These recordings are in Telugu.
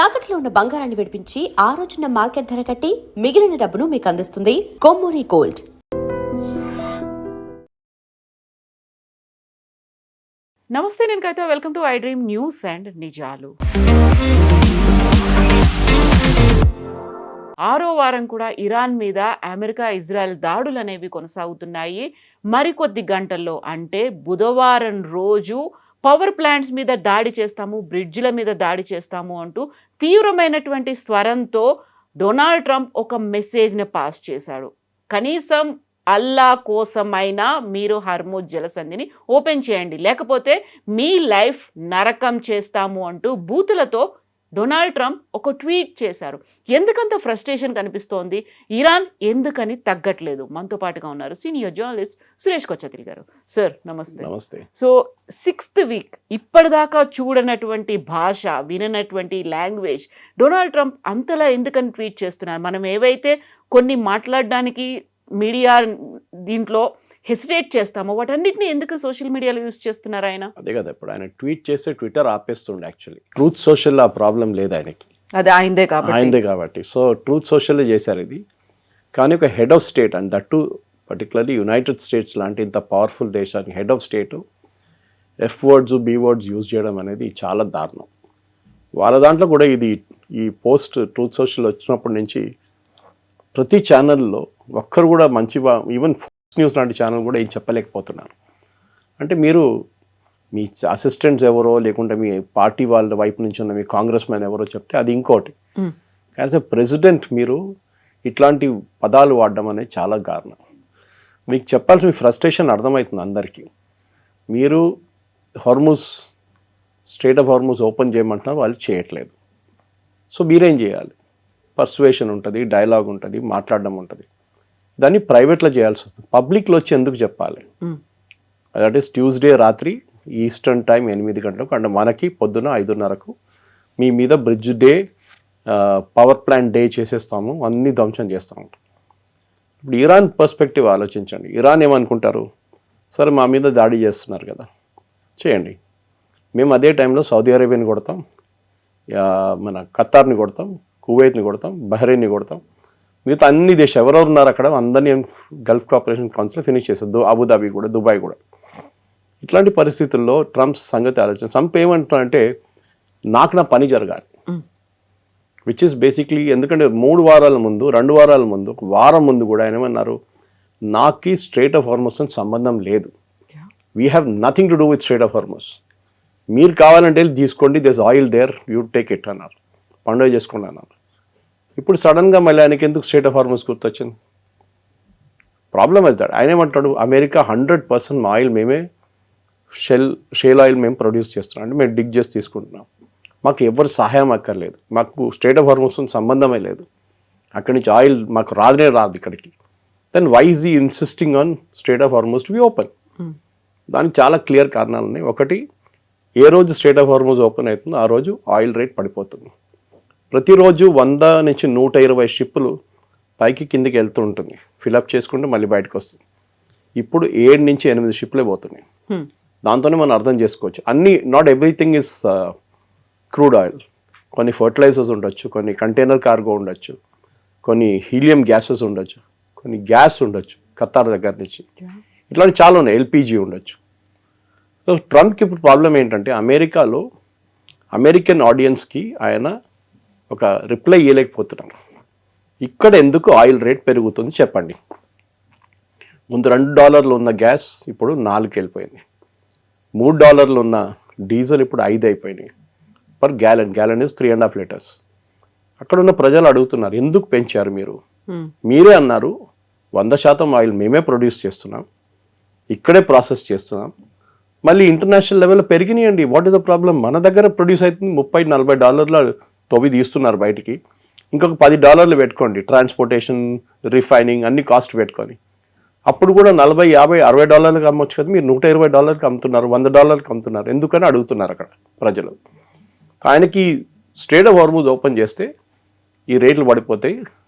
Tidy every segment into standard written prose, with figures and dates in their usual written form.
తాకట్లో ఉన్న బంగారాన్ని విడిపించి ఆ రోజున మార్కెట్ ధర కట్టి మిగిలిన డబ్బును మీకు అందిస్తుంది కొమ్మూరి గోల్డ్. నమస్తే, నేను Kavitha. Welcome to I dream news and నిజాలు. 6వ వారం కూడా ఇరాన్ మీద అమెరికా, ఇజ్రాయెల్ దాడులు అనేవి కొనసాగుతున్నాయి. మరికొద్ది గంటల్లో అంటే బుధవారం రోజు పవర్ ప్లాంట్స్ మీద దాడి చేస్తాము, బ్రిడ్జ్ల మీద దాడి చేస్తాము అంటూ తీవ్రమైనటువంటి స్వరంతో డొనాల్డ్ ట్రంప్ ఒక మెసేజ్ని పాస్ చేశాడు. కనీసం అల్లా కోసమైనా మీరు హర్ముజ్ జలసంధిని ఓపెన్ చేయండి, లేకపోతే మీ లైఫ్ నరకం చేస్తాము అంటూ బూతులతో డొనాల్డ్ ట్రంప్ ఒక ట్వీట్ చేశారు. ఎందుకంత ఫ్రస్ట్రేషన్ కనిపిస్తోంది? ఇరాన్ ఎందుకని తగ్గట్లేదు? మనతో పాటుగా ఉన్నారు సీనియర్ జర్నలిస్ట్ సురేష్ కొచ్చత్రి గారు. సార్ నమస్తే. నమస్తే. సో 6th వీక్ ఇప్పటిదాకా చూడనటువంటి భాష, విననటువంటి లాంగ్వేజ్ డొనాల్డ్ ట్రంప్ అంతలా ఎందుకని ట్వీట్ చేస్తున్నారు? మనం ఏవైతే కొన్ని మాట్లాడడానికి మీడియా దీంట్లో హెసిటేట్ చేస్తామో వాటన్నిటిని ఎందుకు సోషల్ మీడియాలో యూజ్ చేస్తున్నారు ఆయన? అదే కదా, ఇప్పుడు ఆయన ట్వీట్ చేస్తే ట్విట్టర్ ఆపేస్తుండే. యాక్చువల్లీ ట్రూత్ సోషల్ ఆ ప్రాబ్లం లేదు ఆయనకి, అది ఆయనదే కాబట్టి సో ట్రూత్ సోషల్ చేశారు ఇది. కానీ ఒక head of state, and that particularly United States లాంటి ఇంత పవర్ఫుల్ దేశానికి head of state F words, B words use చేయడం అనేది చాలా దారుణం. వాళ్ళ దాంట్లో కూడా ఇది ఈ పోస్ట్ ట్రూత్ సోషల్ వచ్చినప్పటి నుంచి ప్రతి ఛానల్లో ఒక్కరు కూడా మంచిగా, ఈవెన్ న్యూస్ లాంటి ఛానల్ కూడా ఏం చెప్పలేకపోతున్నారు. అంటే మీరు మీ అసిస్టెంట్స్ ఎవరో, లేకుంటే మీ పార్టీ వాళ్ళ వైపు నుంచి ఉన్న మీ కాంగ్రెస్ మ్యాన్ ఎవరో చెప్తే అది ఇంకోటి. యాజ్ ఎ ప్రెసిడెంట్ మీరు ఇట్లాంటి పదాలు వాడడం అనేది చాలా కారణం. మీకు చెప్పాల్సిన ఫ్రస్ట్రేషన్ అర్థమవుతుంది అందరికీ. మీరు Hormuz, straight of Hormuz open చేయమంటున్నారు, వాళ్ళు చేయట్లేదు. సో మీరేం చేయాలి? పర్సువేషన్ ఉంటుంది, డైలాగ్ ఉంటుంది, మాట్లాడడం ఉంటుంది. దాన్ని ప్రైవేట్లో చేయాల్సి వస్తుంది. పబ్లిక్లో వచ్చి ఎందుకు చెప్పాలి? దట్ ఈస్ ట్యూస్డే రాత్రి ఈస్టర్న్ టైం 8 గంటలకు, అంటే మనకి పొద్దున 5:30కు మీ మీద bridge day, power plant day చేసేస్తాము, అన్నీ ధ్వంసం చేస్తాము. ఇప్పుడు ఇరాన్ పర్స్పెక్టివ్ ఆలోచించండి. ఇరాన్ ఏమనుకుంటారు? సరే మా మీద దాడి చేస్తున్నారు కదా, చేయండి. మేము అదే టైంలో సౌదీ అరేబియాని కొడతాం, మన ఖతార్ని కొడతాం, కువైట్ని కొడతాం, బహ్రెయిన్ని కొడతాం, మిగతా అన్ని దేశాలు ఎవరెవరు ఉన్నారు అక్కడ అందరినీ గల్ఫ్ కోఆపరేషన్ కౌన్సిల్ ఫినిష్ చేస్తారు, అబుదాబి కూడా, దుబాయ్ కూడా. ఇట్లాంటి పరిస్థితుల్లో ట్రంప్ సంగతి ఆలోచన. ట్రంప్ ఏమంటారంటే నాకు నా పని జరగాలి, విచ్ ఇస్ బేసిక్లీ, ఎందుకంటే 3 వారాల ముందు, 2 వారాల ముందు, 1 వారం ముందు కూడా ఆయన ఏమన్నారు, నాకు స్ట్రెయిట్ ఆఫ్ హార్ముజ్ సంబంధం లేదు, we have nothing to do with strait of Hormuz, మీరు కావాలంటే తీసుకోండి, this oil there, you take it అన్నారు, పండుగ చేసుకోండి అన్నారు. ఇప్పుడు సడన్గా మళ్ళీ ఆయనకి ఎందుకు స్ట్రెయిట్ ఆఫ్ హార్ముజ్ గుర్తొచ్చింది? ప్రాబ్లం అవుతాడు. ఆయన ఏమంటాడు, అమెరికా 100% ఆయిల్ మేమే, షేల్ ఆయిల్ మేము ప్రొడ్యూస్ చేస్తున్నాం, అంటే మేము డిగ్ చేసి తీసుకుంటున్నాం, మాకు ఎవరు సహాయం అక్కర్లేదు, మాకు స్ట్రెయిట్ ఆఫ్ హార్ముజ్ సంబంధమే లేదు, అక్కడి నుంచి ఆయిల్ మాకు రాదు ఇక్కడికి. దెన్ వై ఈజ్ ఈ insisting on straight of Hormuz to be open? దానికి చాలా క్లియర్ కారణాలు ఉన్నాయి. ఒకటి, ఏ రోజు స్ట్రెయిట్ ఆఫ్ హార్ముజ్ ఓపెన్ అవుతుందో ఆ రోజు ఆయిల్ రేట్ పడిపోతుంది. ప్రతిరోజు 100 నుంచి 120 షిప్పులు పైకి కిందికి వెళ్తూ ఉంటుంది, ఫిలప్ చేసుకుంటే మళ్ళీ బయటకు వస్తుంది. ఇప్పుడు 7 నుంచి 8 షిప్లే పోతున్నాయి. దాంతోనే మనం అర్థం చేసుకోవచ్చు అన్నీ, not everything is crude oil. కొన్ని ఫర్టిలైజర్స్ ఉండొచ్చు, కొన్ని కంటైనర్ కార్గో ఉండొచ్చు, కొన్ని హీలియం గ్యాసెస్ ఉండొచ్చు, కొన్ని గ్యాస్ ఉండొచ్చు ఖతార్ దగ్గర నుంచి, ఇట్లాంటి చాలా ఉన్నాయి, ఎల్పిజి ఉండొచ్చు. సో ట్రంప్కి ఇప్పుడు ప్రాబ్లం ఏంటంటే అమెరికాలో అమెరికన్ ఆడియన్స్కి ఆయన ఒక రిప్లై ఇవ్వలేకపోతున్నాను. ఇక్కడ ఎందుకు ఆయిల్ రేట్ పెరుగుతుంది చెప్పండి. ముందు $2 ఉన్న గ్యాస్ ఇప్పుడు 4కి వెళ్ళిపోయింది, $3 ఉన్న డీజిల్ ఇప్పుడు 5 అయిపోయినాయి per gallon. Gallon is 3.5 litres. అక్కడ ఉన్న ప్రజలు అడుగుతున్నారు, ఎందుకు పెంచారు మీరు? మీరే అన్నారు 100% ఆయిల్ మేమే ప్రొడ్యూస్ చేస్తున్నాం, ఇక్కడే ప్రాసెస్ చేస్తున్నాం, మళ్ళీ ఇంటర్నేషనల్ లెవెల్లో పెరిగినాయండి, వాట్ ఇస్ ద ప్రాబ్లం? మన దగ్గర ప్రొడ్యూస్ అవుతుంది, $30-40 తొవి తీస్తున్నారు బయటికి, ఇంకొక $10 పెట్టుకోండి ట్రాన్స్పోర్టేషన్, రిఫైనింగ్ అన్ని కాస్ట్ పెట్టుకొని, అప్పుడు కూడా $40, $50, $60 అమ్మొచ్చు కదా, మీరు $120 అమ్ముతున్నారు, $100 అమ్ముతున్నారు, ఎందుకని అడుగుతున్నారు అక్కడ ప్రజలు. ఆయనకి స్ట్రెయిట్ ఆఫ్ హార్ముజ్ ఓపెన్ చేస్తే ఈ రేట్లు పడిపోతాయి,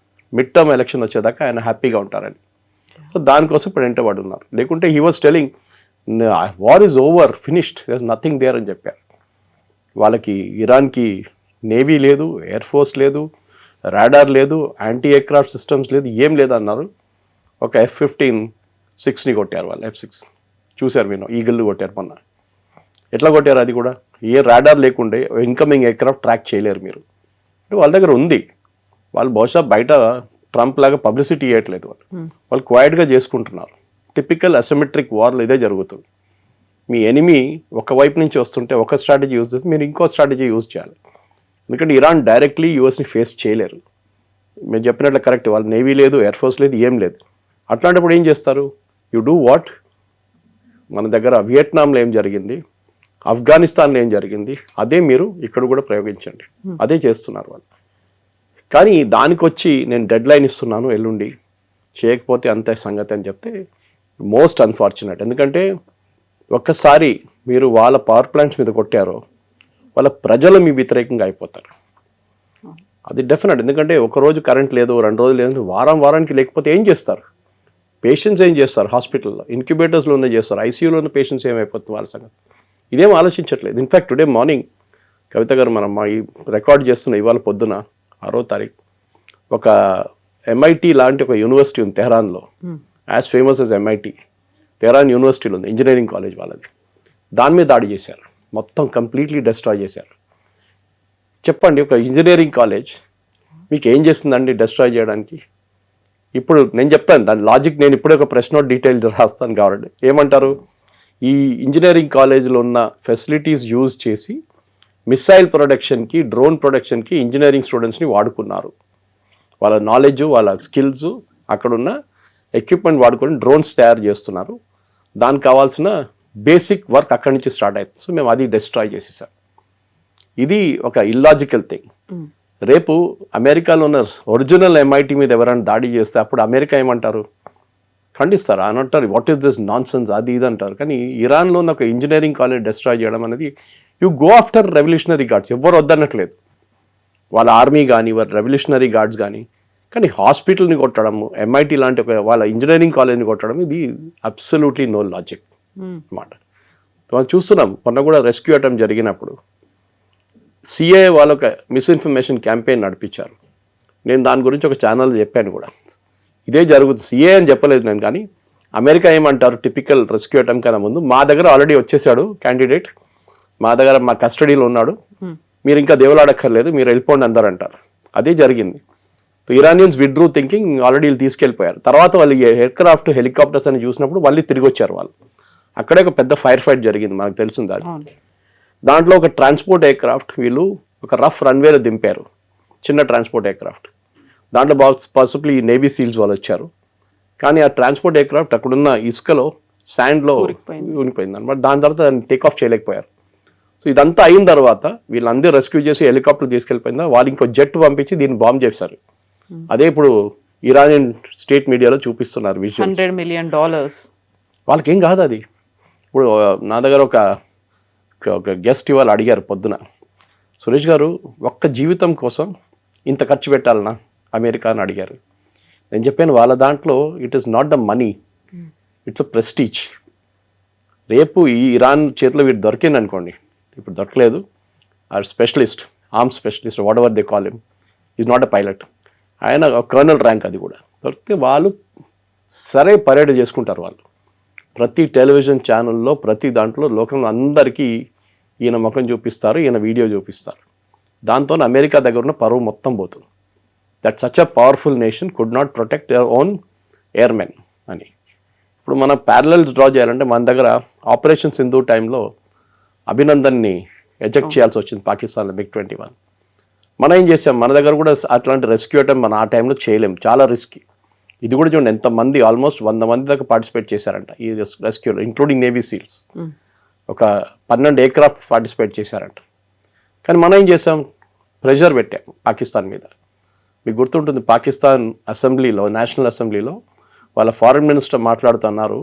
మిడ్ టర్మ్ ఎలక్షన్ వచ్చేదాకా ఆయన హ్యాపీగా ఉంటారని. సో దానికోసం ఇప్పుడు వెంటబడి ఉన్నారు. లేకుంటే he was telling war is over, finished, there is nothing there అని చెప్పారు. వాళ్ళకి ఇరాన్కి నేవీ లేదు, ఎయిర్ ఫోర్స్ లేదు, రాడార్ లేదు, యాంటీ ఎయిర్క్రాఫ్ట్ సిస్టమ్స్ లేదు, ఏం లేదు అన్నారు. ఒక F-15-6ని కొట్టారు వాళ్ళు. F-6 చూశారు మీరు, ఈగిల్ని కొట్టారు మొన్న. ఎట్లా కొట్టారు అది కూడా? ఏ రాడార్ లేకుండే ఇన్కమింగ్ ఎయిర్క్రాఫ్ట్ ట్రాక్ చేయలేరు మీరు. అంటే వాళ్ళ దగ్గర ఉంది, వాళ్ళు బహుశా బయట ట్రంప్ లాగా పబ్లిసిటీ ఇవ్వట్లేదు, వాళ్ళు క్వైట్గా చేసుకుంటున్నారు. టిపికల్ అసిమెట్రిక్ వార్లో ఇదే జరుగుతుంది. మీ ఎనిమీ ఒకవైపు నుంచి వస్తుంటే ఒక స్ట్రాటజీ యూజ్ చేస్తే మీరు ఇంకో స్ట్రాటజీ యూజ్ చేయాలి. ఎందుకంటే ఇరాన్ డైరెక్ట్లీ యూఎస్ని ఫేస్ చేయలేరు. మీరు చెప్పినట్లు కరెక్ట్, వాళ్ళు నేవీ లేదు, ఎయిర్ ఫోర్స్ లేదు, ఏం లేదు. అట్లాంటప్పుడు ఏం చేస్తారు? You do what? మన దగ్గర వియట్నాంలో ఏం జరిగింది, ఆఫ్ఘనిస్తాన్లో ఏం జరిగింది, అదే మీరు ఇక్కడ కూడా ప్రయోగించండి. అదే చేస్తున్నారు వాళ్ళు. కానీ దానికి వచ్చి నేను డెడ్ లైన్ ఇస్తున్నాను ఎల్లుండి, చేయకపోతే అంతే సంగతి అని చెప్తే మోస్ట్ అన్ఫార్చునేట్. ఎందుకంటే ఒక్కసారి మీరు వాళ్ళ పవర్ ప్లాంట్స్ మీద కొట్టారో వాళ్ళ ప్రజలు మీ వ్యతిరేకంగా అయిపోతారు. అది డెఫినెట్. ఎందుకంటే ఒకరోజు కరెంట్ లేదు, 2 రోజులు లేదు, వారానికి లేకపోతే ఏం చేస్తారు? పేషెంట్స్ ఏం చేస్తారు? హాస్పిటల్లో ఇన్క్యుబేటర్స్లో ఉన్న చేస్తారు, ఐసీయూలో ఉన్న పేషెంట్స్ ఏమైపోతుంది వాళ్ళ సంగతి? ఇదేం ఆలోచించట్లేదు. ఇన్ఫ్యాక్ట్ టుడే మార్నింగ్ కవిత గారు మనం ఈ రికార్డ్ చేస్తున్న ఇవాళ పొద్దున 6వ తారీఖు ఒక MIT లాంటి ఒక యూనివర్సిటీ ఉంది తెహరాన్లో, యాజ్ ఫేమస్ యాజ్ MIT. తెహరాన్ యూనివర్సిటీలో ఉంది, ఇంజనీరింగ్ కాలేజ్ వాళ్ళది. దాని మీద దాడి చేశారు, మొత్తం కంప్లీట్లీ డిస్ట్రాయ్ చేశారు. చెప్పండి, ఒక ఇంజనీరింగ్ కాలేజ్ మీకు ఏం చేస్తుందండి డిస్ట్రాయ్ చేయడానికి? ఇప్పుడు నేను చెప్తాను దాని లాజిక్, నేను ఇప్పుడే ఒక ప్రెస్ నోట్ డీటెయిల్ రాస్తాను కాబట్టి. ఏమంటారు? ఈ ఇంజనీరింగ్ కాలేజ్లో ఉన్న ఫెసిలిటీస్ యూజ్ చేసి మిసైల్ ప్రొడక్షన్కి, డ్రోన్ ప్రొడక్షన్కి ఇంజనీరింగ్ స్టూడెంట్స్ని వాడుకున్నారు. వాళ్ళ నాలెడ్జ్, వాళ్ళ స్కిల్స్, అక్కడున్న ఎక్విప్మెంట్ వాడుకొని డ్రోన్స్ తయారు చేస్తున్నారు. దానికి కావాల్సిన బేసిక్ వర్క్ అక్కడి నుంచి స్టార్ట్ అవుతుంది. సో మేము అది డిస్ట్రాయ్ చేసేసాం. ఇది ఒక ఇల్లాజికల్ థింగ్. రేపు అమెరికాలో ఉన్న ఒరిజినల్ MIT మీద ఎవరైనా దాడి చేస్తే అప్పుడు అమెరికా ఏమంటారు? ఖండిస్తారు, అని అంటారు what is this non sense, అది ఇది అంటారు. కానీ ఇరాన్లో ఉన్న ఒక ఇంజనీరింగ్ కాలేజ్ డిస్ట్రాయ్ చేయడం అనేది, you go after revolutionary guards, ఎవ్వరు వద్దన్నట్లేదు, వాళ్ళ ఆర్మీ కానీ వాళ్ళ రెవల్యూషనరీ గార్డ్స్ కానీ. కానీ హాస్పిటల్ని కొట్టడం, MIT లాంటి ఒక వాళ్ళ ఇంజనీరింగ్ కాలేజ్ని కొట్టడం, ఇది అబ్సల్యూట్లీ నో లాజిక్ అన్నమాట. మనం చూస్తున్నాం, మొన్న కూడా రెస్క్యూ అటెంప్ట్ జరిగినప్పుడు CIA వాళ్ళు ఒక మిస్ఇన్ఫర్మేషన్ క్యాంపెయిన్ నడిపించారు. నేను దాని గురించి ఒక ఛానల్ చెప్పాను కూడా, ఇదే జరుగుతుంది. CIA అని చెప్పలేదు నేను, కానీ అమెరికా ఏమంటారు, టిపికల్ రెస్క్యూ అటెంప్ట్ కన్నా ముందు మా దగ్గర ఆల్రెడీ వచ్చేసాడు క్యాండిడేట్, మా దగ్గర మా కస్టడీలో ఉన్నాడు, మీరు ఇంకా దేవులాడక్కర్లేదు, మీరు వెళ్ళిపోండి అందరు అంటారు. అదే జరిగింది. ఇరానియన్స్ విడ్రూ థింకింగ్ ఆల్రెడీ వీళ్ళు తీసుకెళ్ళిపోయారు. తర్వాత వాళ్ళు ఎయిర్క్రాఫ్ట్, హెలికాప్టర్స్ అని చూసినప్పుడు మళ్ళీ తిరిగి వచ్చారు వాళ్ళు. అక్కడే ఒక పెద్ద ఫైర్ ఫైట్ జరిగింది, మనకు తెలిసింది అది. దాంట్లో ఒక ట్రాన్స్పోర్ట్ ఎయిర్క్రాఫ్ట్ వీళ్ళు ఒక రఫ్ రన్వేలో దింపారు, చిన్న ట్రాన్స్పోర్ట్ ఎయిర్క్రాఫ్ట్. దాంట్లో పాసిబుల్లీ నేవీ సీల్స్ వాళ్ళు వచ్చారు. కానీ ఆ ట్రాన్స్పోర్ట్ ఎయిర్క్రాఫ్ట్ అక్కడున్న ఇసుకలో, శాండ్లో ఉనిపోయింది అనమాట. దాని తర్వాత దాన్ని టేక్ ఆఫ్ చేయలేకపోయారు. సో ఇదంతా అయిన తర్వాత వీళ్ళందరూ రెస్క్యూ చేసి హెలికాప్టర్ తీసుకెళ్ళిపోయిందా, వాళ్ళు ఇంకో జెట్ పంపించి దీన్ని బాంబ్ చేశారు. అదే ఇప్పుడు ఇరానియన్ స్టేట్ మీడియాలో చూపిస్తున్నారు విజువల్స్. $100 million. వాళ్ళకేం కాదు అది. ఇప్పుడు నా దగ్గర ఒక గెస్ట్ ఇవాళ అడిగారు పొద్దున, సురేష్ గారు ఒక్క జీవితం కోసం ఇంత ఖర్చు పెట్టాలనా అమెరికా అని అడిగారు. నేను చెప్పాను, వాళ్ళ దాంట్లో it is not the money, it's a prestige. రేపు ఈ ఇరాన్ చేతిలో వీడు దొరికింది అనుకోండి, ఇప్పుడు దొరకలేదు, ఆ specialist, arms specialist, what ever they call him, is not a pilot, ఆయన కర్నల్ ర్యాంక్, అది కూడా దొరికితే వాళ్ళు సరే పరేడ్ చేసుకుంటారు. వాళ్ళు ప్రతి టెలివిజన్ ఛానల్లో, ప్రతి దాంట్లో లోకంలో అందరికీ ఈయన ముఖం చూపిస్తారు, ఈయన వీడియో చూపిస్తారు. దాంతో అమెరికా దగ్గర ఉన్న పరువు మొత్తం పోతుంది. That such a powerful nation could not protect your own airmen అని. ఇప్పుడు మనం ప్యారలల్స్ డ్రా చేయాలంటే మన దగ్గర ఆపరేషన్ సింధు టైంలో అభినందన్ని ఎజెక్ట్ చేయాల్సి వచ్చింది పాకిస్తాన్లో, MiG-21. మనం ఏం చేసాం, మన దగ్గర కూడా అట్లాంటి రెస్క్యూ అటెంప్ట్ మనం ఆ టైంలో చేయలేము, చాలా రిస్కీ. ఇది కూడా చూడండి ఎంతమంది, ఆల్మోస్ట్ 100 మంది దాకా పార్టిసిపేట్ చేశారంట ఈ రెస్క్యూలో, ఇంక్లూడింగ్ నేవీ సీల్స్. ఒక 12 ఎయిర్క్రాఫ్ట్ పార్టిసిపేట్ చేశారంట. కానీ మనం ఏం చేసాం, ప్రెషర్ పెట్టాం పాకిస్తాన్ మీద. మీకు గుర్తుంటుంది, పాకిస్తాన్ అసెంబ్లీలో, నేషనల్ అసెంబ్లీలో వాళ్ళ ఫారిన్ మినిస్టర్ మాట్లాడుతున్నారు,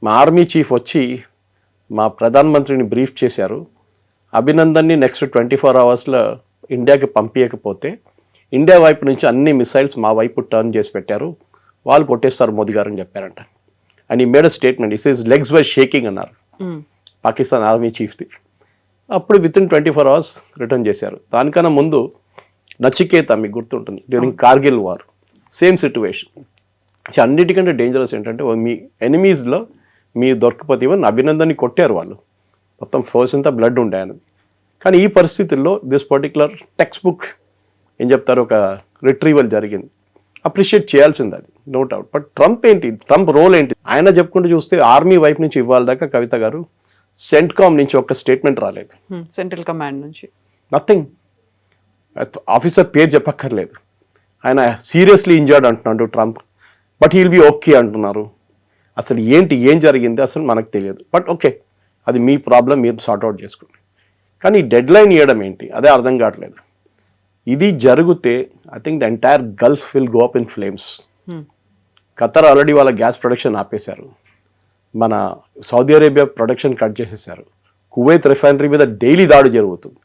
మా ఆర్మీ చీఫ్ వచ్చి మా ప్రధానమంత్రిని బ్రీఫ్ చేశారు, అభినందన్ని నెక్స్ట్ 24 అవర్స్లో ఇండియాకి పంపించకపోతే ఇండియా వైపు నుంచి అన్ని మిసైల్స్ మా వైపు టర్న్ చేసి పెట్టారు, వాళ్ళు కొట్టేస్తారు మోదీ గారు అని చెప్పారంట. అండ్ ఈ made a statement, is his legs were shaking అన్నారు పాకిస్తాన్ ఆర్మీ చీఫ్ది. అప్పుడు విత్ ఇన్ 24 అవర్స్ రిటర్న్ చేశారు. దానికన్నా ముందు నచికేత మీకు గుర్తుంటుంది, during Kargil war same situation. అన్నిటికంటే డేంజరస్ ఏంటంటే మీ ఎనిమీస్లో మీ దొరకపోతే ఈవెన్ అభినందన్ని కొట్టారు వాళ్ళు, మొత్తం ఫోర్స్ అంతా బ్లడ్ ఉండే ఆయనది. కానీ ఈ పరిస్థితుల్లో దిస్ పర్టికులర్ టెక్స్ట్ బుక్ ఏం చెప్తారు, ఒక రిట్రీవల్ జరిగింది, అప్రిషియేట్ చేయాల్సింది అది, నో డౌట్. బట్ ట్రంప్ ఏంటి, ట్రంప్ రోల్ ఏంటి? ఆయన చెప్పుకుంటూ చూస్తే ఆర్మీ వైపు నుంచి ఇవ్వాలి దాకా కవిత గారు సెంట్కామ్ నుంచి ఒక స్టేట్మెంట్ రాలేదు, సెంట్రల్ కమాండ్ నుంచి నథింగ్. ఆఫీసర్ పేరు చెప్పక్కర్లేదు. ఆయన సీరియస్లీ ఇంజర్డ్ అంటున్నాడు Trump, but he'll be okay అంటున్నారు. అసలు ఏంటి, ఏం జరిగింది అసలు మనకు తెలియదు. బట్ ఓకే, అది మీ ప్రాబ్లం, మీరు సార్ట్అవుట్ చేసుకోండి. కానీ డెడ్ లైన్ ఇవ్వడం ఏంటి, అదే అర్థం కావట్లేదు. ఇది జరిగితే I think the entire Gulf will go up in flames. Qatar already వాళ్ళ గ్యాస్ ప్రొడక్షన్ ఆపేశారు, మన సౌదీ అరేబియా ప్రొడక్షన్ కట్ చేసేసారు, కువైత్ రిఫైనరీ మీద డైలీ దాడి జరుగుతుంది,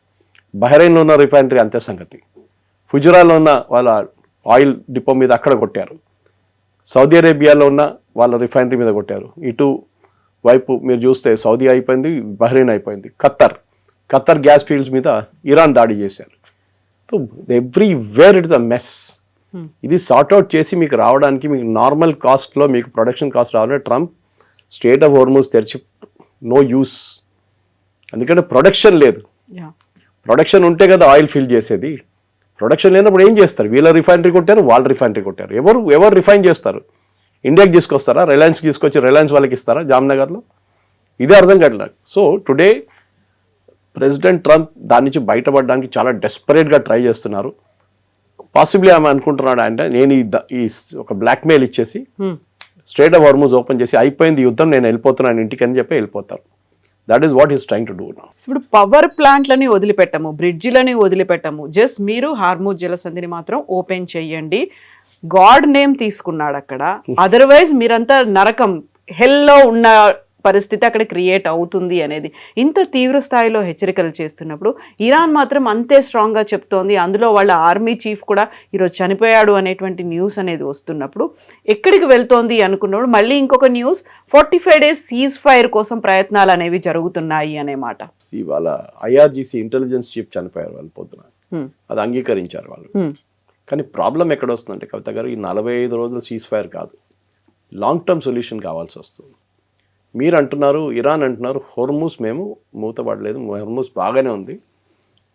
బహ్రెయిన్లో ఉన్న రిఫైనరీ అంతే సంగతి, ఫుజరాలో ఉన్న వాళ్ళ ఆయిల్ డిపో మీద అక్కడ కొట్టారు, సౌదీ అరేబియాలో ఉన్న వాళ్ళ రిఫైనరీ మీద కొట్టారు. ఇటు వైపు మీరు చూస్తే సౌదీ అయిపోయింది, బహ్రెయిన్ అయిపోయింది, ఖత్తర్ గ్యాస్ ఫీల్డ్స్ మీద ఇరాన్ దాడి చేశారు. So everywhere it is a mess. ఇది సార్ట్అవుట్ చేసి మీకు రావడానికి, మీకు నార్మల్ కాస్ట్లో మీకు ప్రొడక్షన్ కాస్ట్ రావాలంటే ట్రంప్ స్టేట్ ఆఫ్ హోర్ముజ్ తెరిచి నో యూస్. ఎందుకంటే ప్రొడక్షన్ లేదు, ప్రొడక్షన్ ఉంటే కదా ఆయిల్ ఫిల్ చేసేది. ప్రొడక్షన్ లేనప్పుడు ఏం చేస్తారు? వీళ్ళ రిఫైనరీ కొట్టారు, వాళ్ళ రిఫైనరీ కొట్టారు, ఎవరు రిఫైన్ చేస్తారు? ఇండియాకి తీసుకొస్తారా? రిలయన్స్కి తీసుకొచ్చి రిలయన్స్ వాళ్ళకి ఇస్తారా జామ్నగర్లో? ఇదే అర్థం కావట్లేదు. సో టుడే ప్రెసిడెంట్ ట్రంప్ దాని నుంచి బయటపడడానికి చాలా డెస్పరేట్గా ట్రై చేస్తున్నారు. పాసిబ్లీ ఆమె అనుకుంటున్నాడు అంటే నేను ఈ ఒక బ్లాక్మెయిల్ ఇచ్చేసి స్ట్రేట్ ఆఫ్ హార్మూజ్ ఓపెన్ చేసి అయిపోయింది యుద్ధం, నేను వెళ్ళిపోతున్నాను ఇంటికి అని చెప్పి వెళ్ళిపోతారు. That is what is trying to do now. ఇప్పుడు పవర్ ప్లాంట్లని వదిలిపెట్టము, బ్రిడ్జిలని వదిలిపెట్టము, జస్ట్ మీరు హార్మూజ్ జలసంధిని మాత్రం ఓపెన్ చెయ్యండి. గాడ్ నేమ్ తీసుకున్నాడు అక్కడ, అదర్వైజ్ మీరంతా నరకం హెల్లో ఉన్న పరిస్థితి అక్కడ క్రియేట్ అవుతుంది అనేది ఇంత తీవ్ర స్థాయిలో హెచ్చరికలు చేస్తున్నప్పుడు ఇరాన్ మాత్రం అంతే స్ట్రాంగ్గా చెప్తోంది. అందులో వాళ్ళ ఆర్మీ చీఫ్ కూడా ఈరోజు చనిపోయాడు అనేటువంటి న్యూస్ అనేది వస్తున్నప్పుడు ఎక్కడికి వెళ్తోంది అనుకున్నప్పుడు మళ్ళీ ఇంకొక న్యూస్ 45 days సీజ్ ఫైర్ కోసం ప్రయత్నాలు అనేవి జరుగుతున్నాయి అనే మాట. వాళ్ళ ఐఆర్జీసీ ఇంటెలిజెన్స్ చీఫ్ చనిపోయారు వాళ్ళు పొద్దున, అది అంగీకరించారు వాళ్ళు. కానీ ప్రాబ్లం ఎక్కడ వస్తుందంటే కవిత గారు, ఈ 45 రోజుల సీజ్ ఫైర్ కాదు, లాంగ్ టర్మ్ సొల్యూషన్ కావాల్సి వస్తుంది. మీరు అంటున్నారు, ఇరాన్ అంటున్నారు హోర్మూజ్ మేము మూతపడలేదు, హోర్మూజ్ బాగానే ఉంది,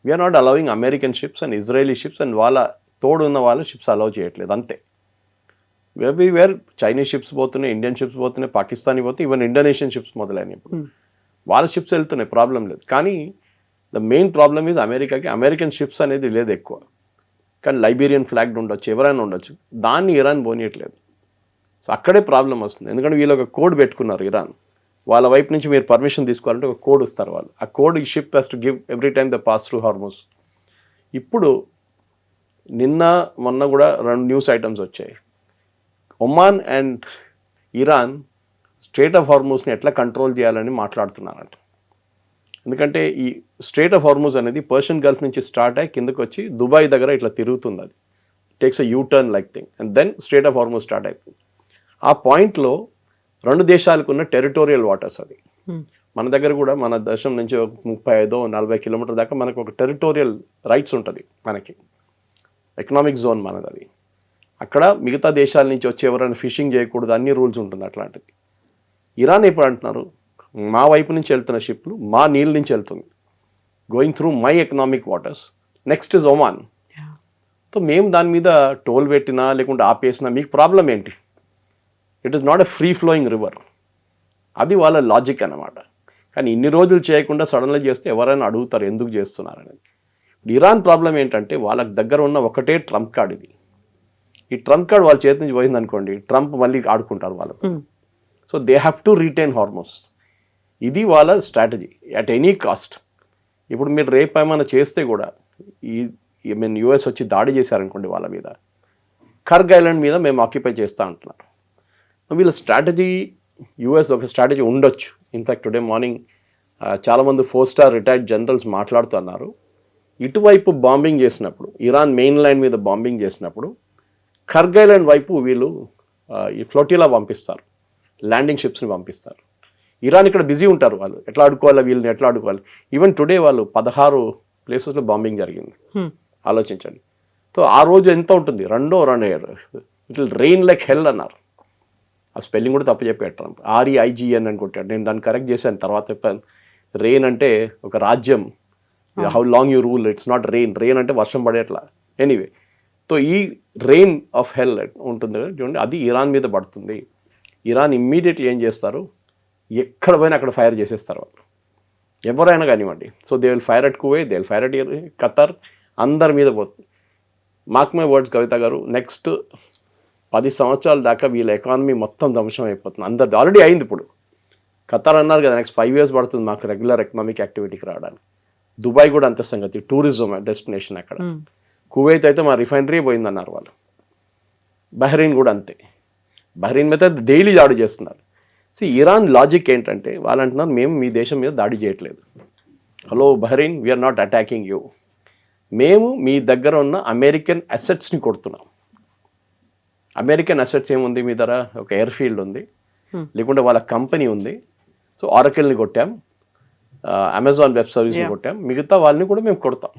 we're not allowing American ships and Israeli ships and వాళ్ళ తోడు ఉన్న వాళ్ళ షిప్స్ అలౌ చేయట్లేదు అంతే. ఎవ్రీవేర్ చైనీస్ షిప్స్ పోతున్నాయి, ఇండియన్ షిప్స్ పోతున్నాయి, పాకిస్తానీ పోతే ఈవెన్ ఇండోనేషియన్ షిప్స్ మొదలైనవి. ఇప్పుడు వాళ్ళ షిప్స్ వెళ్తున్నాయి, ప్రాబ్లం లేదు. కానీ ద మెయిన్ ప్రాబ్లమ్ ఈజ్ అమెరికాకి అమెరికన్ షిప్స్ అనేది లేదు ఎక్కువ. కానీ లైబీరియన్ ఫ్లాగ్ ఉండొచ్చు, ఎవరైనా ఉండొచ్చు, దాన్ని ఇరాన్ పోనీయట్లేదు. సో అక్కడే ప్రాబ్లం వస్తుంది. ఎందుకంటే వీళ్ళు ఒక కోడ్ పెట్టుకున్నారు ఇరాన్, వాళ్ళ వైపు నుంచి మీరు పర్మిషన్ తీసుకోవాలంటే ఒక కోడ్ ఇస్తారు వాళ్ళు. ఆ కోడ్ ఈ ship has to give every time the pass through Hormuz. ఇప్పుడు నిన్న మొన్న కూడా 2 న్యూస్ ఐటమ్స్ వచ్చాయి. Oman and Iran strait of హార్మూజ్ని ఎట్లా కంట్రోల్ చేయాలని మాట్లాడుతున్నారంట. ఎందుకంటే ఈ స్ట్రేట్ ఆఫ్ హార్మూజ్ అనేది పర్షియన్ గల్ఫ్ నుంచి స్టార్ట్ అయ్యి కిందకు వచ్చి దుబాయ్ దగ్గర ఇట్లా తిరుగుతుంది, అది takes a U turn like thing and then strait of Hormuz start అవుతుంది. ఆ పాయింట్లో 2 దేశాలకు ఉన్న టెరిటోరియల్ వాటర్స్ అది. మన దగ్గర కూడా మన దేశం నుంచి 35-40 కిలోమీటర్ దాకా మనకు ఒక టెరిటోరియల్ రైట్స్ ఉంటుంది, మనకి ఎకనామిక్ జోన్ మనది అది. అక్కడ మిగతా దేశాల నుంచి వచ్చి ఎవరైనా ఫిషింగ్ చేయకూడదు, అన్ని రూల్స్ ఉంటుంది అట్లాంటిది. ఇరాన్ ఎప్పుడు అంటున్నారు, మా వైపు నుంచి వెళ్తున్న షిప్లు మా నీళ్ళ నుంచి వెళ్తుంది, going through my economic waters, next is Oman. So మేము దాని మీద టోల్ పెట్టినా లేకుంటే ఆపేసినా మీకు ప్రాబ్లం ఏంటి? It is not a free flowing river, అది వాళ్ళ లాజిక్ అన్నమాట. కానీ ఇన్ని రోజులు చేయకుండా సడన్గా చేస్తే ఎవరైనా అడుగుతారు ఎందుకు చేస్తున్నారు అనేది. ఇరాన్ ప్రాబ్లం ఏంటంటే వాళ్ళకి దగ్గర ఉన్న ఒకటే ట్రంప్ కార్డ్ ఇది. ఈ ట్రంప్ కార్డ్ వాళ్ళ చేతి నుంచి పోయింది అనుకోండి, ట్రంప్ మళ్ళీ ఆడుకుంటారు వాళ్ళతో. So they have to retain హార్మోస్, ఇది వాళ్ళ స్ట్రాటజీ అట్ ఎనీ కాస్ట్. ఇప్పుడు మీరు రేపు ఏమైనా చేస్తే కూడా యుఎస్ వచ్చి దాడి చేశారనుకోండి వాళ్ళ మీద, కర్గ్ ఐలాండ్ మీద మేము ఆక్యుపై చేస్తూ అంటున్నారు. వీళ్ళ స్ట్రాటజీ యుఎస్ ఒక స్ట్రాటజీ ఉండొచ్చు. ఇన్ఫ్యాక్ట్ టుడే మార్నింగ్ చాలామంది 4-star రిటైర్డ్ జనరల్స్ మాట్లాడుతున్నారు, ఇటువైపు బాంబింగ్ చేసినప్పుడు, ఇరాన్ మెయిన్ లైన్ మీద బాంబింగ్ చేసినప్పుడు కర్గ్ ఐలాండ్ వైపు వీళ్ళు ఈ ఫ్లోటిలా పంపిస్తారు, ల్యాండింగ్ షిప్స్ని పంపిస్తారు. ఇరాన్ ఇక్కడ బిజీ ఉంటారు, వాళ్ళు ఎట్లా ఆడుకోవాలి, వీళ్ళని ఎట్లా ఆడుకోవాలి. ఈవెన్ టుడే వాళ్ళు 16 ప్లేసెస్లో బాంబింగ్ జరిగింది, ఆలోచించండి. సో ఆ రోజు ఎంత ఉంటుంది, 2 ఇట్ విల్ రెయిన్ లైక్ హెల్ అన్నారు. ఆ స్పెల్లింగ్ కూడా తప్పు చెప్పాడు ట్రంప్, REIGN అని కొట్టాడు. నేను దాన్ని కరెక్ట్ చేశాను, తర్వాత చెప్పాను. రెయిన్ అంటే ఒక రాజ్యం, how long you rule, it's not rain. Rain అంటే వర్షం పడేట్లా. ఎనీవే, సో ఈ రెయిన్ ఆఫ్ హెల్ ఉంటుంది కదా చూడండి, అది ఇరాన్ మీద పడుతుంది. ఇరాన్ ఇమ్మీడియట్లీ ఏం చేస్తారు, ఎక్కడ పోయినా అక్కడ ఫైర్ చేసేస్తారు వాళ్ళు, ఎవరైనా కానివ్వండి. So they will fire at Kuwait, they will fire at Qatar, అందరి మీద పోతుంది. మార్క్ మై వర్డ్స్ కవిత గారు, నెక్స్ట్ 10 సంవత్సరాల దాకా వీళ్ళ ఎకానమీ మొత్తం ధ్వంసం అయిపోతుంది. అందరిది ఆల్రెడీ అయింది. ఇప్పుడు ఖతర్ అన్నారు కదా, నెక్స్ట్ 5 years పడుతుంది మాకు రెగ్యులర్ ఎకనామిక్ యాక్టివిటీకి రావడానికి. దుబాయ్ కూడా అంతే సంగతి, టూరిజం డెస్టినేషన్ అక్కడ. కువైత్ అయితే మా రిఫైనరీ పోయిందన్నారు వాళ్ళు. బహ్రెయిన్ కూడా అంతే, బహ్రెయిన్ మీద డైలీ దాడి చేస్తున్నారు. ఇరాన్ లాజిక్ ఏంటంటే, వాళ్ళు అంటున్నారు మేము మీ దేశం మీద దాడి చేయట్లేదు. Hello Bahrain, we're not attacking you, మేము మీ దగ్గర ఉన్న అమెరికన్ అసెట్స్ని కొడుతున్నాం. అమెరికన్ అసెట్స్ ఏముంది మీ దగ్గర, ఒక ఎయిర్ ఫీల్డ్ ఉంది, లేకుంటే వాళ్ళ కంపెనీ ఉంది. సో ఆరకిల్ని కొట్టాం, అమెజాన్ వెబ్ సర్వీస్ని కొట్టాం, మిగతా వాళ్ళని కూడా మేము కొడతాం.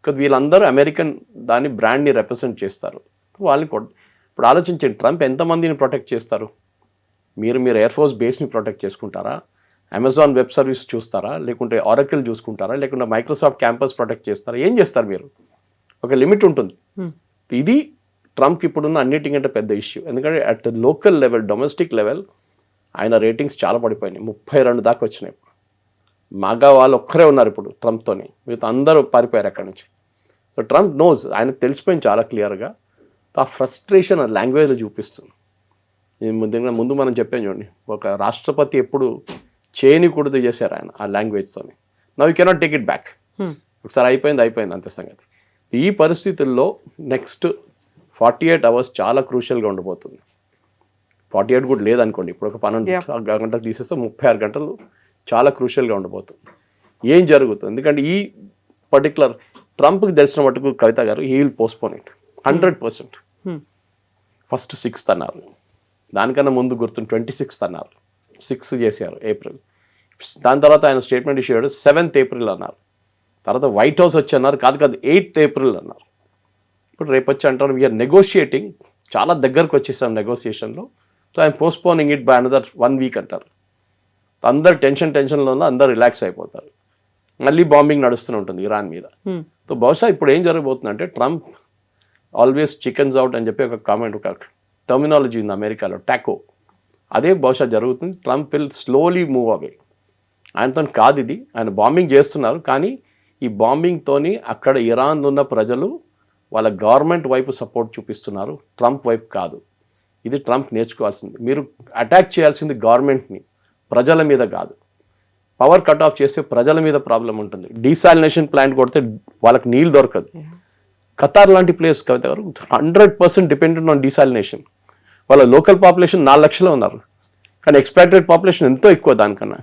because వీళ్ళందరూ అమెరికన్ దాని బ్రాండ్ని రిప్రజెంట్ చేస్తారు, వాళ్ళని ఇప్పుడు ఆలోచించండి, ట్రంప్ ఎంతమందిని ప్రొటెక్ట్ చేస్తారు? మీరు ఎయిర్ ఫోర్స్ బేస్ని ప్రొటెక్ట్ చేసుకుంటారా, అమెజాన్ వెబ్ సర్వీస్ చూస్తారా, లేకుంటే ఆరకిల్ చూసుకుంటారా, లేకుంటే మైక్రోసాఫ్ట్ క్యాంపస్ ప్రొటెక్ట్ చేస్తారా? ఏం చేస్తారు మీరు? ఒక లిమిట్ ఉంటుంది. ఇది ట్రంప్కి ఇప్పుడున్న అన్నిటికంటే పెద్ద ఇష్యూ. ఎందుకంటే at local level, domestic level ఆయన రేటింగ్స్ చాలా పడిపోయినాయి, 32 దాకా వచ్చినాయి. మాగా వాళ్ళు ఒక్కరే ఉన్నారు ఇప్పుడు ట్రంప్తోని, మిగతా అందరూ పారిపోయారు అక్కడి నుంచి. సో ట్రంప్ నోస్, ఆయనకు తెలిసిపోయింది చాలా క్లియర్గా. ఆ ఫ్రస్ట్రేషన్ ఆ లాంగ్వేజ్లో చూపిస్తుంది. ముందు మనం చెప్పాను చూడండి, ఒక రాష్ట్రపతి ఎప్పుడు చేయనికూడదు చేశారు ఆయన ఆ లాంగ్వేజ్తోని. Now you cannot take it back. ఒకసారి అయిపోయింది అంతే సంగతి. ఈ పరిస్థితుల్లో నెక్స్ట్ 48 hours చాలా క్రూషియల్గా ఉండబోతుంది. 48 కూడా లేదనుకోండి, ఇప్పుడు ఒక 12 గంటలు తీసేస్తే 36 గంటలు చాలా క్రూషియల్గా ఉండబోతుంది. ఏం జరుగుతుంది? ఎందుకంటే ఈ పర్టికులర్ ట్రంప్కి తెలిసిన మటుకు కవిత గారు, he will postpone it 100%. First 6th అన్నారు, దానికన్నా ముందు గుర్తుంది 26th అన్నారు, 6 చేశారు ఏప్రిల్. దాని తర్వాత ఆయన స్టేట్మెంట్ ఇష్యూ అయ్యాడు 7th April అన్నారు. తర్వాత వైట్ హౌస్ వచ్చి అన్నారు కాదు 8th April అన్నారు. ఇప్పుడు రేపు వచ్చి అంటారు వీఆర్ నెగోషియేటింగ్, చాలా దగ్గరకు వచ్చేసాం నెగోషియేషన్లో, so I'm postponing it by another 1 week అంటారు. అందరు టెన్షన్లో అందరు రిలాక్స్ అయిపోతారు. మళ్ళీ బాంబింగ్ నడుస్తూనే ఉంటుంది ఇరాన్ మీద. సో బహుశా ఇప్పుడు ఏం జరగబోతుందంటే, ట్రంప్ ఆల్వేస్ చికెన్స్ అవుట్ అని చెప్పి ఒక కామెంట్, ఒక టర్మినాలజీ ఉంది అమెరికాలో, టాకో, అదే బహుశా జరుగుతుంది. Trump will slowly move away. ఆయనతో కాదు ఇది, ఆయన బాంబింగ్ చేస్తున్నారు, కానీ ఈ బాంబింగ్తోని అక్కడ ఇరాన్ ఉన్న ప్రజలు వాళ్ళ గవర్నమెంట్ వైపు సపోర్ట్ చూపిస్తున్నారు, ట్రంప్ వైపు కాదు. ఇది ట్రంప్ నేర్చుకోవాల్సింది. మీరు అటాక్ చేయాల్సింది గవర్నమెంట్ని, ప్రజల మీద కాదు. పవర్ కట్ ఆఫ్ చేస్తే ప్రజల మీద ప్రాబ్లం ఉంటుంది. డీసాలినేషన్ ప్లాంట్ కొడితే వాళ్ళకి నీళ్ళు దొరకదు. ఖతార్ లాంటి ప్లేస్ కవిత గారు 100% డిపెండెంట్ ఆన్ డీసాలినేషన్. వాళ్ళ లోకల్ పాపులేషన్ 4 లక్షలు ఉన్నారు, కానీ ఎక్స్పాట్రేట్ పాపులేషన్ ఎంతో ఎక్కువ దానికన్నా.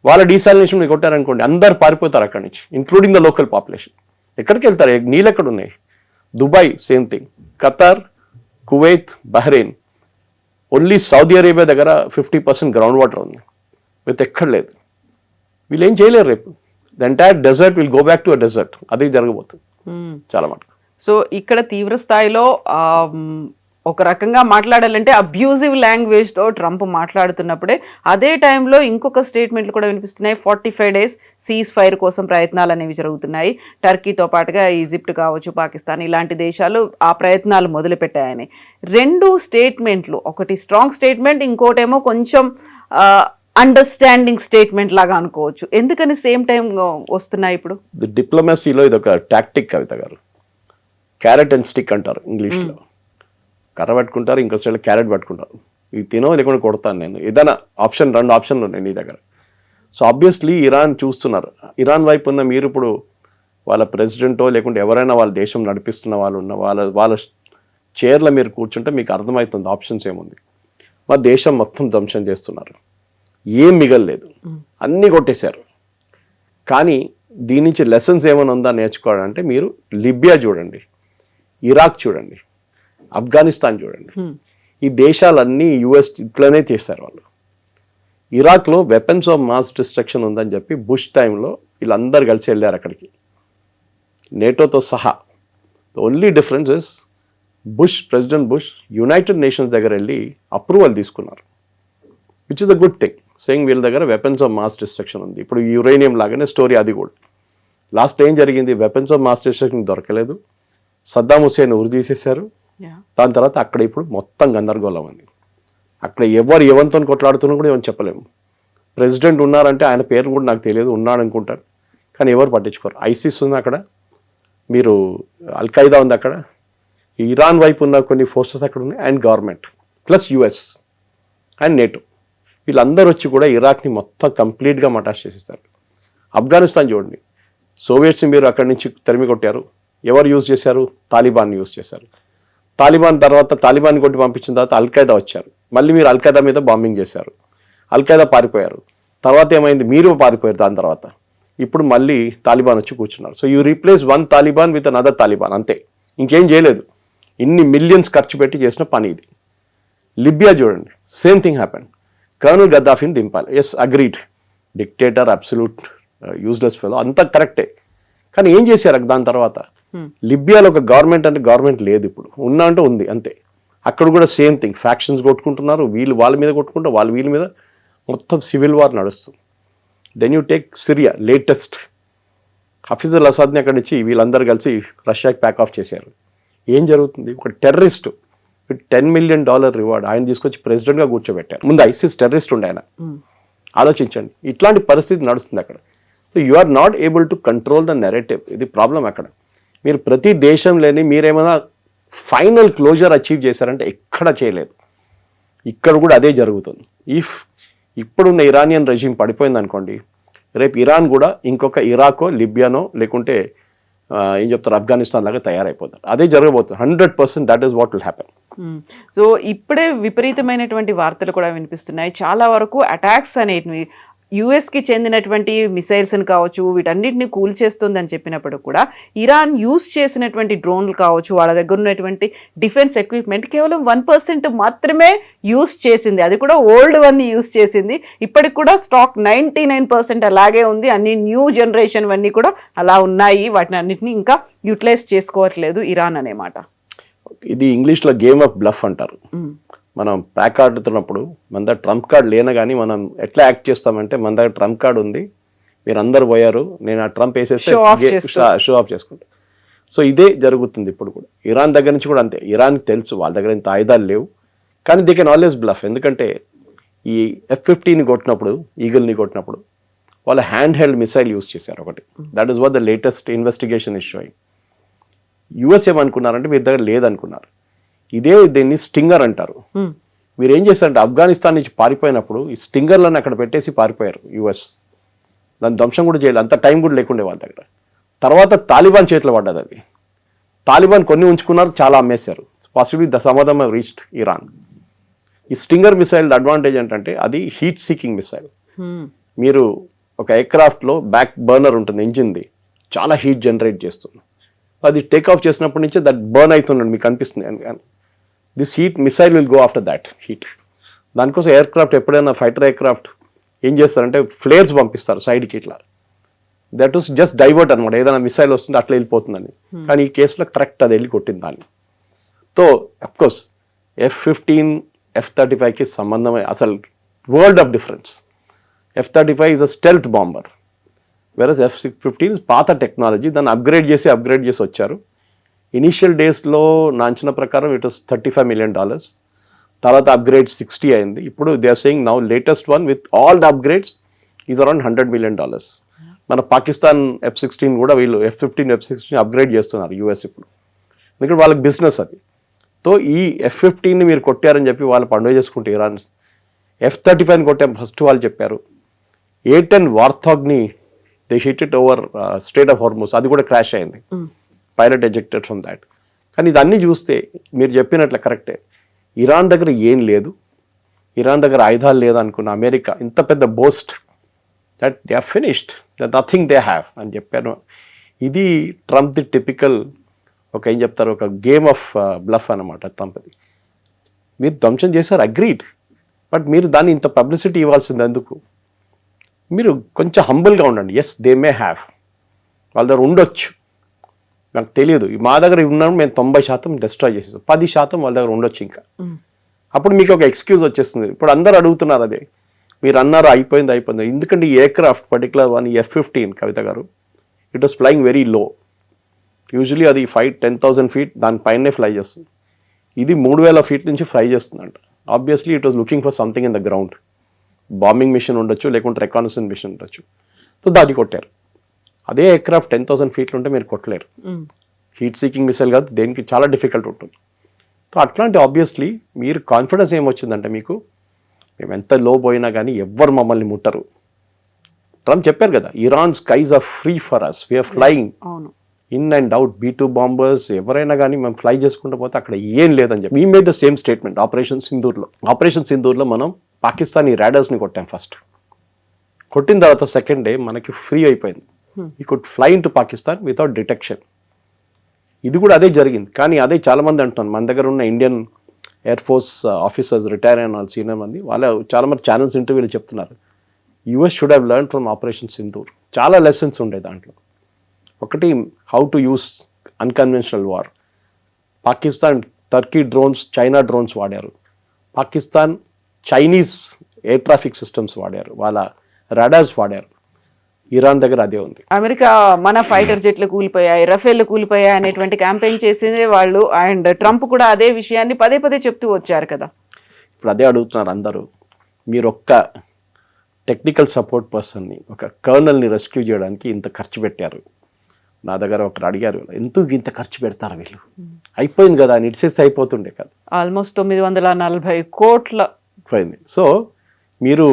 వాళ్ళ డీసాలినేషన్ మీరు కొట్టారనుకోండి, అందరు పారిపోతారు అక్కడి నుంచి, ఇంక్లూడింగ్ ద లోకల్ పాపులేషన్. ఎక్కడికి వెళ్తారు? నీళ్ళు ఎక్కడ ఉన్నాయి? Dubai same thing, Qatar, Kuwait, Bahrain, only Saudi Arabia దగ్గర 50% గ్రౌండ్ వాటర్ ఉంది, విత్ ఎక్కడ లేదు. వీళ్ళు ఏం చేయలేరు. రేపు the entire desert will go back to a desert. అది జరగబోతుంది చాలా మటుకు. సో ఇక్కడ తీవ్ర స్థాయిలో ఒక రకంగా మాట్లాడాలంటే అబ్యూజివ్ లాంగ్వేజ్తో ట్రంప్ మాట్లాడుతున్నప్పుడే, అదే టైంలో ఇంకొక స్టేట్మెంట్లు కూడా వినిపిస్తున్నాయి. 45 days సీజ్ ఫైర్ కోసం ప్రయత్నాలు అనేవి జరుగుతున్నాయి. టర్కీతో పాటుగా ఈజిప్ట్ కావచ్చు, పాకిస్తాన్, ఇలాంటి దేశాలు ఆ ప్రయత్నాలు మొదలుపెట్టాయని. 2 స్టేట్మెంట్లు, ఒకటి స్ట్రాంగ్ స్టేట్మెంట్, ఇంకోటేమో కొంచెం అండర్స్టాండింగ్ స్టేట్మెంట్ లాగా అనుకోవచ్చు. ఎందుకని సేమ్ టైం వస్తున్నాయి ఇప్పుడు? డిప్లొమసీలో ఇది ఒక టాక్టిక్ కవిత గారు. క్యారెట్ అండ్ స్టిక్ అంటారు ఇంగ్లీష్లో. కర్ర పట్టుకుంటారు, ఇంకో సైడ్ క్యారెట్ పట్టుకుంటారు. ఇవి తినో లేకుండా కొడతాను నేను, ఏదైనా ఆప్షన్, 2 ఆప్షన్లు ఉన్నాయి నీ దగ్గర. సో ఆబ్వియస్లీ ఇరాన్ చూస్తున్నారు. ఇరాన్ వైపు ఉన్న మీరు ఇప్పుడు వాళ్ళ ప్రెసిడెంటో లేకుంటే ఎవరైనా వాళ్ళ దేశం నడిపిస్తున్న వాళ్ళు ఉన్న వాళ్ళ చైర్లో మీరు కూర్చుంటే మీకు అర్థమవుతుంది ఆప్షన్స్ ఏముంది. మా దేశం మొత్తం ధ్వంసం చేస్తున్నారు, ఏం మిగలలేదు, అన్నీ కొట్టేశారు. కానీ దీని నుంచి లెసన్స్ ఏమైనా ఉందా నేర్చుకోవాలంటే మీరు లిబియా చూడండి, ఇరాక్ చూడండి, ఆఫ్ఘనిస్తాన్ చూడండి. ఈ దేశాలన్నీ US ఇట్లనే చేశారు వాళ్ళు. ఇరాక్లో వెపన్స్ ఆఫ్ మాస్ డిస్ట్రక్షన్ ఉందని చెప్పి బుష్ టైంలో వీళ్ళందరూ కలిసి వెళ్ళారు అక్కడికి, నేటోతో సహా. The only difference is president bush United nations దగ్గర వెళ్ళి అప్రూవల్ తీసుకున్నారు, which is the good thing, saying వీళ్ళ దగ్గర వెపన్స్ ఆఫ్ మాస్ డిస్ట్రక్షన్ ఉంది. ఇప్పుడు యురేనియం లాగానే స్టోరీ అది కూడా. లాస్ట్ ఏం జరిగింది, వెపన్స్ ఆఫ్ మాస్ డిస్ట్రక్షన్ దొరకలేదు, సద్దాం హుసేన్ ఉరి తీసేశారు. దాని తర్వాత అక్కడ ఇప్పుడు మొత్తం గందరగోళం ఉంది. అక్కడ ఎవరు ఎవరితో కొట్లాడుతున్నా కూడా ఏమని చెప్పలేము. ప్రెసిడెంట్ ఉన్నారంటే ఆయన పేరు కూడా నాకు తెలియదు, ఉన్నాడు అనుకుంటాను, కానీ ఎవరు పట్టించుకోరు. ఐసిస్ ఉంది అక్కడ, మీరు అల్ఖైదా ఉంది అక్కడ, ఇరాన్ వైపు ఉన్న కొన్ని ఫోర్సెస్ అక్కడ ఉన్నాయి, and government plus US and NATO, వీళ్ళందరూ వచ్చి కూడా ఇరాక్ని మొత్తం కంప్లీట్గా మటాష్ చేసేస్తారు. ఆఫ్ఘనిస్తాన్ చూడండి, సోవియట్స్ని మీరు అక్కడి నుంచి తరిమి కొట్టారు, ఎవరు యూజ్ చేశారు, తాలిబాన్ యూజ్ చేశారు. తాలిబాన్ తర్వాత తాలిబాన్ కొట్టి పంపించిన తర్వాత అల్ఖైదా వచ్చారు, మళ్ళీ మీరు అల్ఖైదా మీద బాంబింగ్ చేశారు, అల్ఖైదా పారిపోయారు. తర్వాత ఏమైంది, మీరు పారిపోయారు. దాని తర్వాత ఇప్పుడు మళ్ళీ తాలిబాన్ వచ్చి కూర్చున్నారు. So you replace one Taliban with another Taliban, అంతే, ఇంకేం చేయలేదు. ఇన్ని మిలియన్స్ ఖర్చు పెట్టి చేసిన పని ఇది. లిబియా చూడండి, సేమ్ థింగ్ హ్యాపెన్. కర్నల్ గద్దాఫీని దింపాలి, yes agreed, dictator, absolute useless fellow, అంతా కరెక్టే. కానీ ఏం చేశారు దాని తర్వాత? లిబియాలో ఒక గవర్నమెంట్ అంటే గవర్నమెంట్ లేదు, ఇప్పుడు ఉన్నా అంటే ఉంది అంతే. అక్కడ కూడా సేమ్ థింగ్, ఫ్యాక్షన్స్ కొట్టుకుంటున్నారు, వీళ్ళు వాళ్ళ మీద కొట్టుకుంటారు, వాళ్ళు వీళ్ళ మీద, మొత్తం సివిల్ వార్ నడుస్తుంది. Then you take Syria, latest Hafez al అసాద్ని అక్కడి నుంచి వీళ్ళందరూ కలిసి రష్యాకి ప్యాక్ ఆఫ్ చేశారు. ఏం జరుగుతుంది, ఒక టెర్రరిస్ట్ విత్ $10 million రివార్డ్ ఆయన తీసుకొచ్చి ప్రెసిడెంట్గా కూర్చోబెట్టారు. ముందు ఐసిస్ టెర్రరిస్ట్ ఉండే ఆయన, ఆలోచించండి, ఇట్లాంటి పరిస్థితి నడుస్తుంది అక్కడ. So you are not able to control the narrative, ఇది ప్రాబ్లం అక్కడ. మీరు ప్రతి దేశంలోని మీరేమైనా ఫైనల్ క్లోజర్ అచీవ్ చేశారంటే ఎక్కడ చేయలేదు, ఇక్కడ కూడా అదే జరుగుతుంది. ఇప్పుడున్న ఇరానియన్ రెజిమ్ పడిపోయింది అనుకోండి, రేపు ఇరాన్ కూడా ఇంకొక ఇరాకో, లిబియానో, లేకుంటే ఏం చెప్తారు, ఆఫ్ఘనిస్తాన్ లాగా తయారైపోతారు. అదే జరగబోతుంది 100%. That is what will happen. So ఇప్పుడే విపరీతమైనటువంటి వార్తలు కూడా వినిపిస్తున్నాయి. చాలా వరకు అటాక్స్ అనేటివి యుఎస్కి చెందినటువంటి మిసైల్స్ని కావచ్చు, వీటన్నిటిని కూల్చేస్తుందని చెప్పినప్పుడు కూడా ఇరాన్ యూజ్ చేసినటువంటి డ్రోన్లు కావచ్చు, వాళ్ళ దగ్గర ఉన్నటువంటి డిఫెన్స్ ఎక్విప్మెంట్ కేవలం 1% మాత్రమే యూజ్ చేసింది, అది కూడా ఓల్డ్ వన్ యూజ్ చేసింది. ఇప్పటికి కూడా స్టాక్ 99% అలాగే ఉంది. అన్ని న్యూ జనరేషన్ అన్నీ కూడా అలా ఉన్నాయి, వాటిని అన్నింటినీ ఇంకా యూటిలైజ్ చేసుకోవట్లేదు ఇరాన్ అనే మాట. ఇది ఇంగ్లీష్లో గేమ్ ఆఫ్ బ్లఫ్ అంటారు. మనం ప్యాక్ ఆడుతున్నప్పుడు మన దగ్గర ట్రంప్ కార్డ్ లేన కానీ మనం ఎట్లా యాక్ట్ చేస్తామంటే, మన దగ్గర ట్రంప్ కార్డ్ ఉంది, మీరు అందరు పోయారు, నేను ఆ ట్రంప్ వేసేస్తే షో ఆఫ్ చేసుకుంటా. సో ఇదే జరుగుతుంది ఇప్పుడు కూడా. ఇరాన్ దగ్గర నుంచి కూడా అంతే. ఇరాన్కి తెలుసు వాళ్ళ దగ్గర ఇంత ఆయుధాలు లేవు, కానీ దే కెన్ ఆల్వేస్ బ్లఫ్. ఎందుకంటే ఈ F-15ని కొట్టినప్పుడు, ఈగిల్ని కొట్టినప్పుడు వాళ్ళు హ్యాండ్ హెల్డ్ మిసైల్ యూజ్ చేశారు ఒకటి. That is what the latest investigation is showing. US ఏమనుకున్నారంటే వీరి దగ్గర లేదనుకున్నారు. దీన్ని స్టింగర్ అంటారు. మీరు ఏం చేస్తారంటే ఆఫ్ఘనిస్తాన్ నుంచి పారిపోయినప్పుడు ఈ స్టింగర్లను అక్కడ పెట్టేసి పారిపోయారు యుఎస్. దాని ధ్వంసం కూడా చేయలేదు, అంత టైం కూడా లేకుండే వాళ్ళ దగ్గర. తర్వాత తాలిబాన్ చేతిలో పడ్డది అది. తాలిబాన్ కొన్ని ఉంచుకున్నారు, చాలా అమ్మేశారు. Possibly some of them have reached Iran. ఈ స్టింగర్ మిసైల్ అడ్వాంటేజ్ ఏంటంటే అది హీట్ సీకింగ్ మిసైల్. మీరు ఒక ఎయిర్క్రాఫ్ట్లో బ్యాక్ బర్నర్ ఉంటుంది, ఇంజిన్ది, చాలా హీట్ జనరేట్ చేస్తుంది. అది టేక్ ఆఫ్ చేసినప్పటి నుంచి దట్ బర్న్ అవుతున్నాడు, మీకు అనిపిస్తుంది. This heat missile will go after that heat. దానికోసం ఎయిర్క్రాఫ్ట్ ఎప్పుడైనా ఫైటర్ ఎయిర్క్రాఫ్ట్ ఏం చేస్తారంటే ఫ్లేర్స్ పంపిస్తారు సైడ్కి ఇట్లా. దట్ ఈస్ జస్ట్ డైవర్ట్ అనమాట, ఏదైనా మిసైల్ వస్తుంది అట్లా వెళ్ళిపోతుందని. కానీ ఈ కేసులో కరెక్ట్ అది వెళ్ళి కొట్టింది దాన్ని. సో అఫ్కోర్స్ F-15 F-35కి సంబంధమే అసలు world of difference. F-35 is a stealth bomber, versus F-15 పాత టెక్నాలజీ, దాన్ని అప్గ్రేడ్ చేసి వచ్చారు. ఇనీషియల్ డేస్లో నా అంచనా ప్రకారం ఇట్ వాస్ $35 million, తర్వాత అప్గ్రేడ్ 60 అయింది. ఇప్పుడు they are saying now latest one with all the upgrades is around $100 million. మన పాకిస్తాన్ F-16 కూడా వీళ్ళు F-15 F-16 అప్గ్రేడ్ చేస్తున్నారు యూఎస్ ఇప్పుడు, ఎందుకంటే వాళ్ళకి బిజినెస్ అది. సో ఈ F-15ని మీరు కొట్టారని చెప్పి వాళ్ళు పండుగ చేసుకుంటే ఇరాన్. F-35ని కొట్టాం ఫస్ట్ వాళ్ళు చెప్పారు. A-10 వార్థాగ్ని they hit it over strait of Hormuz, అది కూడా క్రాష్ అయింది, పైలట్ ఎజెక్టెడ్ ఫ్రమ్ దాట్. కానీ ఇదన్నీ చూస్తే మీరు చెప్పినట్లు కరెక్టే, ఇరాన్ దగ్గర ఏం లేదు, ఇరాన్ దగ్గర ఆయుధాలు లేదనుకున్న అమెరికా ఇంత పెద్ద boast that they are finished, that nothing they have అని చెప్పాను. ఇది ట్రంప్ ది టిపికల్ ఒక ఏం చెప్తారు, ఒక గేమ్ ఆఫ్ బ్లఫ్ అనమాట ట్రంప్ది. మీరు ధ్వంసం చేశారు, అగ్రీడ్, బట్ మీరు దాన్ని ఇంత పబ్లిసిటీ ఇవ్వాల్సింది ఎందుకు? మీరు కొంచెం హంబుల్గా ఉండండి. ఎస్, దే మే హ్యావ్, వాళ్ళ దగ్గర ఉండొచ్చు, నాకు తెలియదు. మా దగ్గర ఉన్నప్పుడు మేము 90% డిస్ట్రాయ్ చేసేసాం, 10% వాళ్ళ దగ్గర ఉండొచ్చు ఇంకా. అప్పుడు మీకు ఒక ఎక్స్క్యూజ్ వచ్చేస్తుంది. ఇప్పుడు అందరు అడుగుతున్నారు అదే, మీరు అన్నారు అయిపోయింది. ఎందుకంటే ఈ ఎయిర్క్రాఫ్ట్ పర్టికులర్ వన్ F-15 కవిత గారు, it was flying very low. Usually అది 10,000 feet దానిపైనే ఫ్లై చేస్తుంది. ఇది 3,000 feet నుంచి ఫ్లై చేస్తుందంట. Obviously it was looking for something in the ground. Bombing mission ఉండొచ్చు, లేకుంటే రికానసెన్స్ మిషన్ ఉండొచ్చు. సో దాన్ని కొట్టారు. అదే ఎయిర్క్రాఫ్ట్ 10,000 feet ఉంటే మీరు కొట్టలేరు. హీట్ సీకింగ్ మిసైల్ కాదు, దేనికి చాలా డిఫికల్ట్ ఉంటుంది. సో అట్లాంటి ఆబ్వియస్లీ మీరు కాన్ఫిడెన్స్ ఏమొచ్చిందంటే మీకు, మేము ఎంత లో పోయినా కానీ ఎవ్వరు మమ్మల్ని ముట్టరు. ట్రంప్ చెప్పారు కదా, Iran skies are free for us, we're flying in and out, B-2 bombers ఎవరైనా కానీ మేము ఫ్లై చేసుకుంటూ పోతే అక్కడ ఏం లేదని చెప్పి we made the same statement operation సింధూర్లో మనం పాకిస్తానీ రాడర్స్ని కొట్టాం. ఫస్ట్ కొట్టిన తర్వాత సెకండ్ డే మనకి ఫ్రీ అయిపోయింది. We could fly in to Pakistan without detection. ఇది కూడా అదే జరిగింది. కానీ అదే చాలామంది అంటున్నారు, మన దగ్గర ఉన్న Indian air force officers retire అయిన వాళ్ళు సీనియర్ మంది, చాలా మంది ఛానల్స్ ఇంటర్వ్యూలు చెప్తున్నారు, US should have learn from operation సింధూర్. చాలా లెసన్స్ ఉండే దాంట్లో. ఒకటి, how to use unconventional war. Pakistan Turkey drones, China drones వాడారు. Pakistan Chinese air traffic systems వాడారు, వాళ్ళ రాడార్స్ వాడారు. ఇరాన్ దగ్గర అదే ఉంది. అమెరికా మన ఫైటర్ జెట్లు కూలిపోయాయి, రఫేళ్లు కూలిపోయాయి అనేటువంటి క్యాంపెయిన్ చేసిందే వాళ్ళు. అండ్ ట్రంప్ కూడా అదే విషయాన్ని పదే చెప్తూ వచ్చారు కదా. ఇప్పుడు అదే అడుగుతున్నారు అందరూ, మీరు ఒక్క టెక్నికల్ సపోర్ట్ పర్సన్ని, ఒక కర్నల్ని రెస్క్యూ చేయడానికి ఇంత ఖర్చు పెట్టారు. నా దగ్గర ఒకరు అడిగారు, ఎందుకు ఇంత ఖర్చు పెడతారు వీళ్ళు, అయిపోయింది కదా అని ఇట్సేసి అయిపోతుండే కదా. ఆల్మోస్ట్ 940 కోట్ల పోయింది. సో మీరు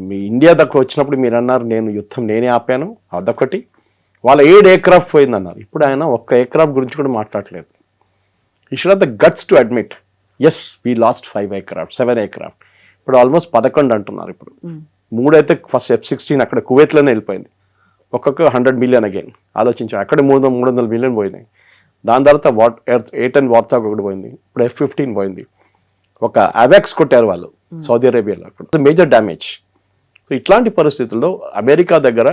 మీ ఇండియా దగ్గర వచ్చినప్పుడు మీరు అన్నారు, నేను యుద్ధం నేనే ఆపాను, అదొకటి. వాళ్ళ 7 ఎయిర్క్రాఫ్ట్ పోయింది అన్నారు. ఇప్పుడు ఆయన ఒక్క ఎయిర్క్రాఫ్ట్ గురించి కూడా మాట్లాడలేదు. You should have the guts to admit, yes we lost 7 aircraft. ఇప్పుడు ఆల్మోస్ట్ 11 అంటున్నారు. ఇప్పుడు 3 అయితే ఫస్ట్ F-16 అక్కడ కువైట్లోనే వెళ్ళిపోయింది. ఒక్కొక్క 100 మిలియన్ అగైన్ ఆలోచించాం. అక్కడ 300 మిలియన్ పోయినాయి. దాని తర్వాత A-10 వార్తా ఒకటి పోయింది. ఇప్పుడు F-15 పోయింది. ఒక అవాక్స్ కొట్టారు వాళ్ళు సౌదీ అరేబియాలో, అక్కడ మేజర్ డ్యామేజ్. సో ఇట్లాంటి పరిస్థితుల్లో అమెరికా దగ్గర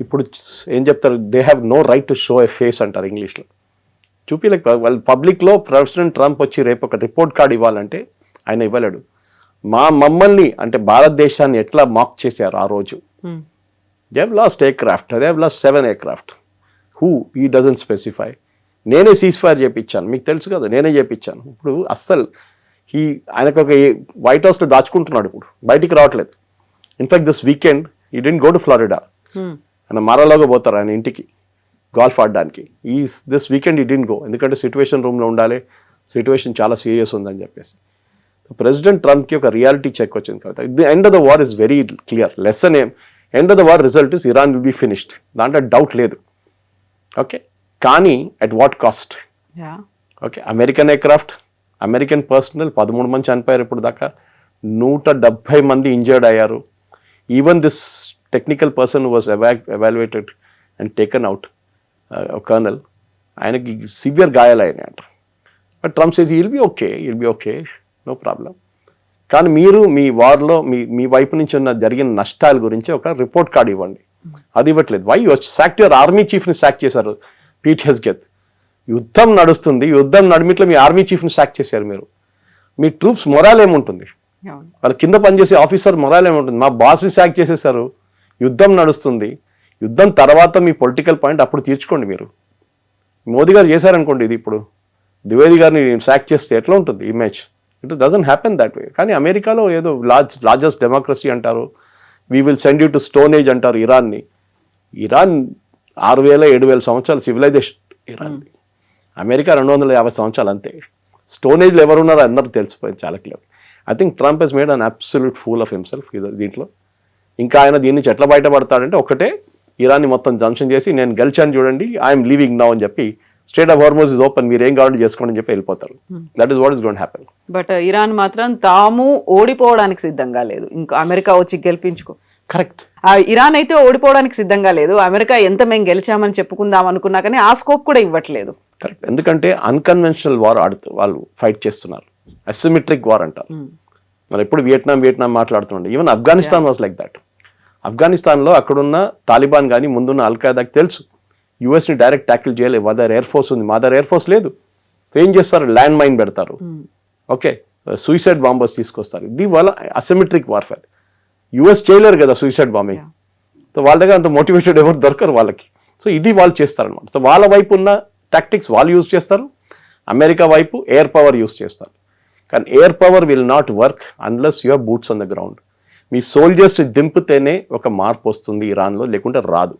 ఇప్పుడు ఏం చెప్తారు, they have no right to show a face అంటారు ఇంగ్లీష్లో. చూపిలేక వాళ్ళు పబ్లిక్లో ప్రెసిడెంట్ ట్రంప్ వచ్చి రేపు ఒక రిపోర్ట్ కార్డ్ ఇవ్వాలంటే ఆయన ఇవ్వలేడు. మమ్మల్ని అంటే భారతదేశాన్ని ఎట్లా మాక్ చేశారు ఆ రోజు. They have lost aircraft, they have lost 7 aircraft. Who ఈ డజంట్ స్పెసిఫై. నేనే సీజ్ ఫైర్ చేయించాను, మీకు తెలుసు కదా, నేనే చేయించాను. ఇప్పుడు అస్సలు ఆయనకు ఒక వైట్ హౌస్లో దాచుకుంటున్నాడు, ఇప్పుడు బయటికి రావట్లేదు. ఇన్ఫాక్ట్ దిస్ వీకెండ్ ఈ డెంట్ గో టు ఫ్లోరిడా. ఆయన మారాలోగా పోతారు ఆయన ఇంటికి గోల్ఫ్ ఆడడానికి. దిస్ వీకెండ్ ఈ డెంట్ గో, ఎందుకంటే సిచ్యువేషన్ రూమ్లో ఉండాలి, సిచ్యువేషన్ చాలా సీరియస్ ఉందని చెప్పేసి. ప్రెసిడెంట్ ట్రంప్కి ఒక రియాలిటీ చెక్ వచ్చింది కాబట్టి the end of the war is very clear. Lesson end of the war result is Iran will be finished, దాంట్లో డౌట్ లేదు. ఓకే, కానీ at what cost? Okay, American aircraft, American personnel 13 మంది చనిపోయారు ఇప్పుడు దాకా, 170 మంది ఇంజర్డ్ అయ్యారు. Even this technical person was evaluated and taken out, colonel, ఆయనకి సివియర్ గాయాలైనాయంట. But Trump says will be okay, no problem. కానీ మీరు మీ వార్లో మీ వైపు నుంచి ఉన్న జరిగిన నష్టాల గురించి ఒక రిపోర్ట్ కార్డ్ ఇవ్వండి. అది ఇవ్వట్లేదు. Why you sacked your army చీఫ్ని సాక్ చేశారు, పీట్ హెస్గెత్. యుద్ధం నడుస్తుంది, యుద్ధం నడిమిట్లో మీ ఆర్మీ చీఫ్ని సాక్ చేశారు మీరు. మీ ట్రూప్స్ మొరాల్ ఏముంటుంది, వాళ్ళ కింద పనిచేసే ఆఫీసర్ మొరాల్ ఏముంటుంది? మా బాస్ని సాక్ చేసేసారు, యుద్ధం నడుస్తుంది, యుద్ధం తర్వాత మీ పొలిటికల్ పాయింట్ అప్పుడు తీర్చుకోండి. మీరు మోదీ గారు చేశారనుకోండి, ఇది ఇప్పుడు ద్వివేది గారిని సాక్ చేస్తే ఎట్లా ఉంటుంది image? It doesn't happen that way. కానీ అమెరికాలో ఏదో లార్జెస్ట్ డెమోక్రసీ అంటారు, we will send you to stone age అంటారు ఇరాన్ని. ఇరాన్ 6,000-7,000 సంవత్సరాలు సివిలైజేషన్ ఇరాన్. అమెరికా 250 సంవత్సరాలు అంతే. స్టోన్ ఏజ్లో ఎవరున్నారో అందరూ తెలిసిపోయింది చాలా clear. I think Trump he's made an absolute fool of himself దీంట్లో. ఇంకా ఆయన దీని నుంచి ఎట్లా బయటపడతాడంటే ఒకటే, ఇరాన్ని మొత్తం జంక్షన్ చేసి నేను గెలిచాను చూడండి, ఐఎమ్ లీవింగ్ నౌ అని చెప్పి, state of Hormuz is open, మీరు ఏం కావాలంటే చేసుకోండి అని చెప్పి వెళ్ళిపోతారు. That is what is going to happen. But Iran మాత్రం తాము ఓడిపోవడానికి సిద్ధంగా లేదు, ఇంకా అమెరికా వచ్చి గెలిపించుకో. కరెక్ట్. ఇరాన్ అయితే ఓడిపోవడానికి సిద్ధంగా లేదు. అమెరికా ఎంత మేము గెలిచామని చెప్పుకుందాం అనుకున్నా కానీ ఆ స్కోప్ కూడా ఇవ్వట్లేదు. కరెక్ట్. ఎందుకంటే అన్కన్వెన్షనల్ వార్ వాళ్ళు ఫైట్ చేస్తున్నారు, అసిమెట్రిక్ వార్ అంటారు. మరి ఎప్పుడు వియట్నాం మాట్లాడుతుండే. Even Afghanistan was like that. ఆఫ్ఘనిస్తాన్లో అక్కడున్న తాలిబాన్ కానీ ముందున్న అల్ఖాయిదాకి తెలుసు యూఎస్ని డైరెక్ట్ ట్యాకిల్ చేయలేదు. మా దగ్గర ఎయిర్ ఫోర్స్ ఉంది, మా దగ్గర ఎయిర్ ఫోర్స్ లేదు. ఏం చేస్తారు, ల్యాండ్ మైన్ పెడతారు, ఓకే, సూసైడ్ బాంబర్స్ తీసుకొస్తారు. ఇది వాళ్ళ అసిమెట్రిక్ వార్ఫేర్. యూఎస్ చేయలేరు కదా సూసైడ్ బాంబింగ్. సో వాళ్ళ దగ్గర అంత మోటివేటెడ్ ఎవరు దొరకరు వాళ్ళకి. సో ఇది వాళ్ళు చేస్తారనమాట. సో వాళ్ళ వైపు ఉన్న టాక్టిక్స్ వాళ్ళు యూజ్ చేస్తారు, అమెరికా వైపు ఎయిర్ పవర్ యూజ్ చేస్తారు. కానీ air power will not work unless your boots on the ground. మీ సోల్జర్స్ దింపితేనే ఒక మార్పు వస్తుంది ఇరాన్లో, లేకుంటే రాదు.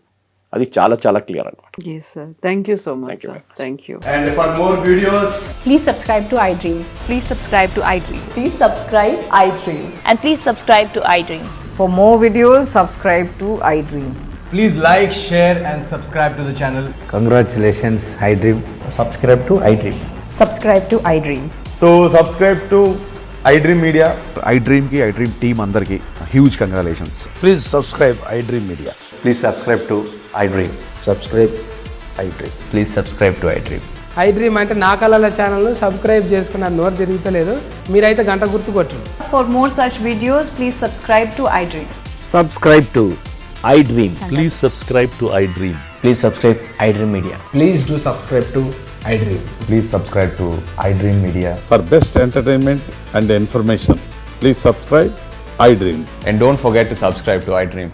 అది చాలా చాలా క్లియర్ అనమాట. Yes, sir. Thank you so much, sir. Thank you. And for more videos, Please subscribe to iDream. Please subscribe to iDream. Please subscribe iDream. And please subscribe to iDream. For more videos, subscribe to iDream. please like, share and subscribe to the channel. Congratulations, iDream. Subscribe to iDream. Subscribe to iDream. So subscribe to iDream Media. iDream team అందరికి huge congratulations. Please subscribe iDream Media. Please subscribe to iDream. Subscribe iDream. Please subscribe to iDream. iDream అంటే నా కళల ఛానల్ను సబ్స్క్రైబ్ చేసుకున్న నోరు తిరుగుతలేదు, మీరైతే గంట గుర్తు కొట్టండి. For more such videos, please subscribe to iDream. Subscribe to iDream. Please subscribe to iDream. Please subscribe iDream Media. Please do subscribe to iDream. Please subscribe to iDream Media. For best entertainment and information, please subscribe iDream. And don't forget to subscribe to iDream.